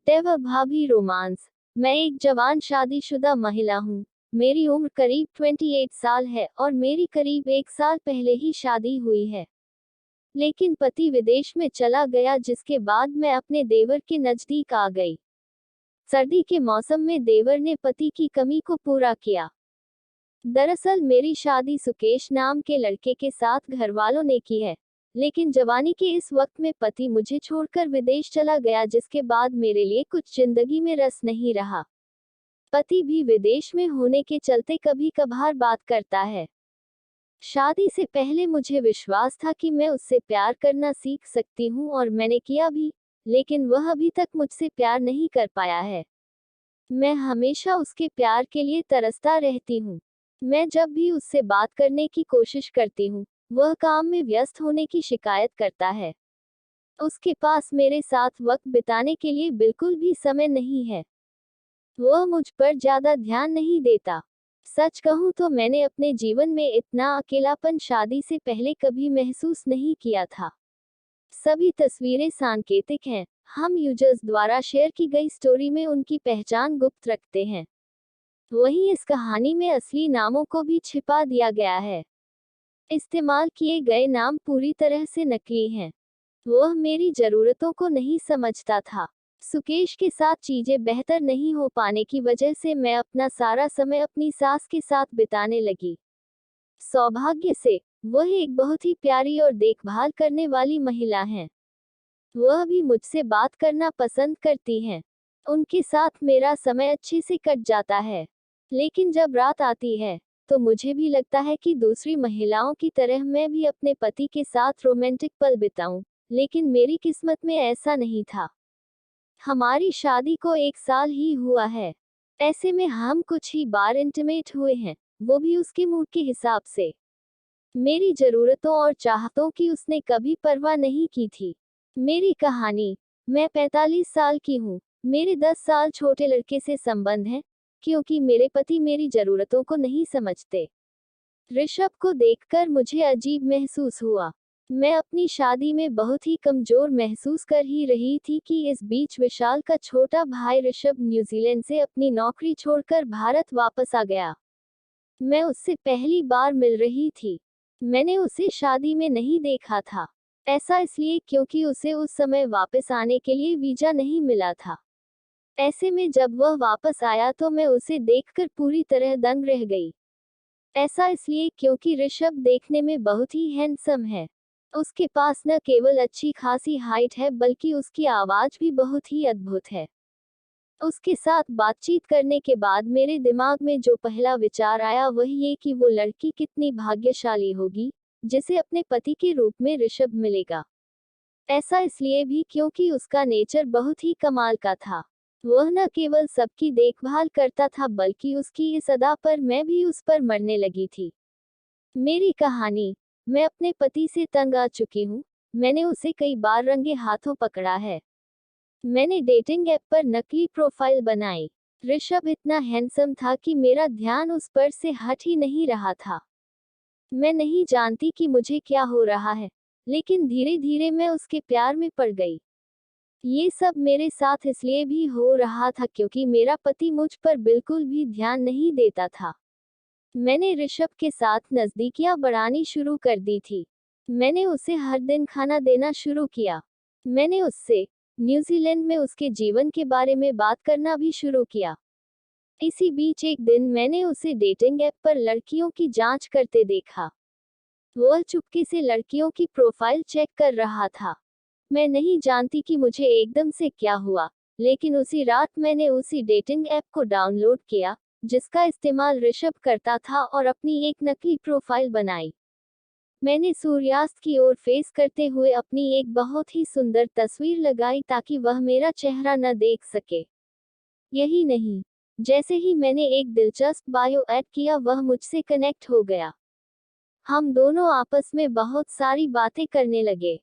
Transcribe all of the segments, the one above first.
देवर भाभी रोमांस। मैं एक जवान शादीशुदा महिला हूँ। मेरी उम्र करीब 28 साल है और मेरी करीब 1 साल पहले ही शादी हुई है। लेकिन पति विदेश में चला गया, जिसके बाद मैं अपने देवर के नजदीक आ गई। सर्दी के मौसम में देवर ने पति की कमी को पूरा किया। दरअसल मेरी शादी सुकेश नाम के लड़के के साथ घरवालों ने की है, लेकिन जवानी के इस वक्त में पति मुझे छोड़कर विदेश चला गया, जिसके बाद मेरे लिए कुछ जिंदगी में रस नहीं रहा। पति भी विदेश में होने के चलते कभी कभार बात करता है। शादी से पहले मुझे विश्वास था कि मैं उससे प्यार करना सीख सकती हूँ और मैंने किया भी, लेकिन वह अभी तक मुझसे प्यार नहीं कर पाया है। मैं हमेशा उसके प्यार के लिए तरसता रहती हूँ। मैं जब भी उससे बात करने की कोशिश करती हूँ, वह काम में व्यस्त होने की शिकायत करता है। उसके पास मेरे साथ वक्त बिताने के लिए बिल्कुल भी समय नहीं है। वह मुझ पर ज्यादा ध्यान नहीं देता। सच कहूँ तो मैंने अपने जीवन में इतना अकेलापन शादी से पहले कभी महसूस नहीं किया था। सभी तस्वीरें सांकेतिक हैं। हम यूजर्स द्वारा शेयर की गई स्टोरी में उनकी पहचान गुप्त रखते हैं। वहीं इस कहानी में असली नामों को भी छिपा दिया गया है। इस्तेमाल किए गए नाम पूरी तरह से नकली हैं। वह मेरी जरूरतों को नहीं समझता था। सुकेश के साथ चीजें बेहतर नहीं हो पाने की वजह से मैं अपना सारा समय अपनी सास के साथ बिताने लगी। सौभाग्य से वह एक बहुत ही प्यारी और देखभाल करने वाली महिला हैं। वह भी मुझसे बात करना पसंद करती हैं। उनके साथ मेरा समय अच्छे से कट जाता है। लेकिन जब रात आती है, तो मुझे भी लगता है कि दूसरी महिलाओं की तरह मैं भी अपने पति के साथ रोमांटिक पल बिताऊं, लेकिन मेरी किस्मत में ऐसा नहीं था। हमारी शादी को 1 साल ही हुआ है। ऐसे में हम कुछ ही बार इंटीमेट हुए हैं, वो भी उसके मूड के हिसाब से। मेरी जरूरतों और चाहतों की उसने कभी परवाह नहीं की थी। मेरी कहानी। मैं 45 साल की हूँ। मेरे 10 साल छोटे लड़के से संबंध है, क्योंकि मेरे पति मेरी जरूरतों को नहीं समझते। ऋषभ को देखकर मुझे अजीब महसूस हुआ। मैं अपनी शादी में बहुत ही कमजोर महसूस कर ही रही थी कि इस बीच विशाल का छोटा भाई ऋषभ न्यूजीलैंड से अपनी नौकरी छोड़कर भारत वापस आ गया। मैं उससे पहली बार मिल रही थी। मैंने उसे शादी में नहीं देखा था। ऐसा इसलिए क्योंकि उसे उस समय वापस आने के लिए वीजा नहीं मिला था। ऐसे में जब वह वापस आया तो मैं उसे देखकर पूरी तरह दंग रह गई। ऐसा इसलिए क्योंकि ऋषभ देखने में बहुत ही हैंडसम है। उसके पास न केवल अच्छी खासी हाइट है, बल्कि उसकी आवाज भी बहुत ही अद्भुत है। उसके साथ बातचीत करने के बाद मेरे दिमाग में जो पहला विचार आया वह ये कि वो लड़की कितनी भाग्यशाली होगी, जिसे अपने पति के रूप में ऋषभ मिलेगा। ऐसा इसलिए भी क्योंकि उसका नेचर बहुत ही कमाल का था। वह न केवल सबकी देखभाल करता था, बल्कि उसकी इस अदा पर मैं भी उस पर मरने लगी थी। मेरी कहानी। मैं अपने पति से तंग आ चुकी हूँ। मैंने उसे कई बार रंगे हाथों पकड़ा है। मैंने डेटिंग ऐप पर नकली प्रोफाइल बनाई। ऋषभ इतना हैंडसम था कि मेरा ध्यान उस पर से हट ही नहीं रहा था। मैं नहीं जानती कि मुझे क्या हो रहा है, लेकिन धीरे धीरे मैं उसके प्यार में पड़ गई। ये सब मेरे साथ इसलिए भी हो रहा था क्योंकि मेरा पति मुझ पर बिल्कुल भी ध्यान नहीं देता था। मैंने ऋषभ के साथ नजदीकियां बढ़ानी शुरू कर दी थी। मैंने उसे हर दिन खाना देना शुरू किया। मैंने उससे न्यूजीलैंड में उसके जीवन के बारे में बात करना भी शुरू किया। इसी बीच एक दिन मैंने उसे डेटिंग ऐप पर लड़कियों की जांच करते देखा। वह चुपके से लड़कियों की प्रोफाइल चेक कर रहा था। मैं नहीं जानती कि मुझे एकदम से क्या हुआ, लेकिन उसी रात मैंने उसी डेटिंग ऐप को डाउनलोड किया, जिसका इस्तेमाल ऋषभ करता था, और अपनी एक नकली प्रोफाइल बनाई। मैंने सूर्यास्त की ओर फेस करते हुए अपनी एक बहुत ही सुंदर तस्वीर लगाई ताकि वह मेरा चेहरा न देख सके। यही नहीं, जैसे ही मैंने एक दिलचस्प बायो ऐड किया, वह मुझसे कनेक्ट हो गया। हम दोनों आपस में बहुत सारी बातें करने लगे।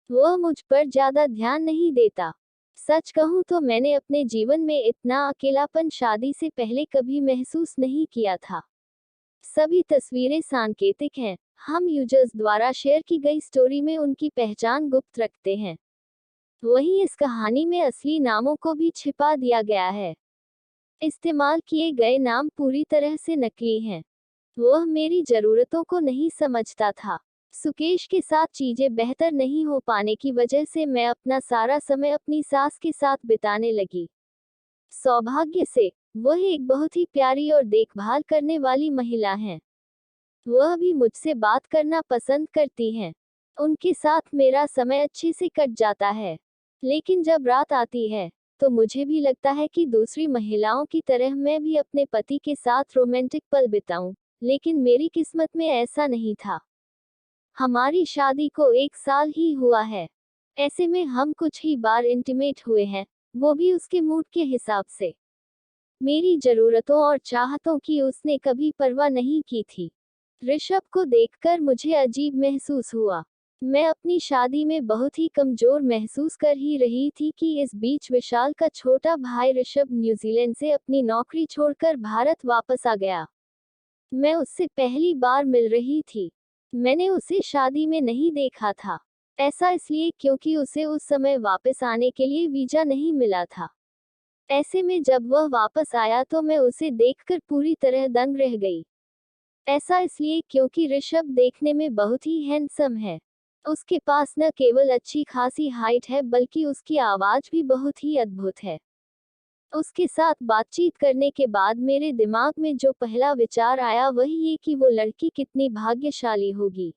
वह मुझ पर ज्यादा ध्यान नहीं देता। सच कहूँ तो मैंने अपने जीवन में इतना अकेलापन शादी से पहले कभी महसूस नहीं किया था। सभी तस्वीरें सांकेतिक हैं। हम यूजर्स द्वारा शेयर की गई स्टोरी में उनकी पहचान गुप्त रखते हैं। वहीं इस कहानी में असली नामों को भी छिपा दिया गया है। इस्तेमाल किए गए नाम पूरी तरह से नकली हैं। वह मेरी जरूरतों को नहीं समझता था। सुकेश के साथ चीजें बेहतर नहीं हो पाने की वजह से मैं अपना सारा समय अपनी सास के साथ बिताने लगी। सौभाग्य से वह एक बहुत ही प्यारी और देखभाल करने वाली महिला हैं। वह भी मुझसे बात करना पसंद करती हैं। उनके साथ मेरा समय अच्छे से कट जाता है। लेकिन जब रात आती है तो मुझे भी लगता है कि दूसरी महिलाओं की तरह मैं भी अपने पति के साथ रोमांटिक पल बिताऊं, लेकिन मेरी किस्मत में ऐसा नहीं था। हमारी शादी को 1 साल ही हुआ है। ऐसे में हम कुछ ही बार इंटीमेट हुए हैं, वो भी उसके मूड के हिसाब से। मेरी जरूरतों और चाहतों की उसने कभी परवाह नहीं की थी। ऋषभ को देखकर मुझे अजीब महसूस हुआ। मैं अपनी शादी में बहुत ही कमजोर महसूस कर ही रही थी कि इस बीच विशाल का छोटा भाई ऋषभ न्यूजीलैंड से अपनी नौकरी छोड़कर भारत वापस आ गया। मैं उससे पहली बार मिल रही थी। मैंने उसे शादी में नहीं देखा था। ऐसा इसलिए क्योंकि उसे उस समय वापस आने के लिए वीजा नहीं मिला था। ऐसे में जब वह वापस आया तो मैं उसे देखकर पूरी तरह दंग रह गई। ऐसा इसलिए क्योंकि ऋषभ देखने में बहुत ही हैंडसम है। उसके पास न केवल अच्छी खासी हाइट है बल्कि उसकी आवाज भी बहुत ही अद्भुत है। उसके साथ बातचीत करने के बाद मेरे दिमाग में जो पहला विचार आया वही ये कि वो लड़की कितनी भाग्यशाली होगी।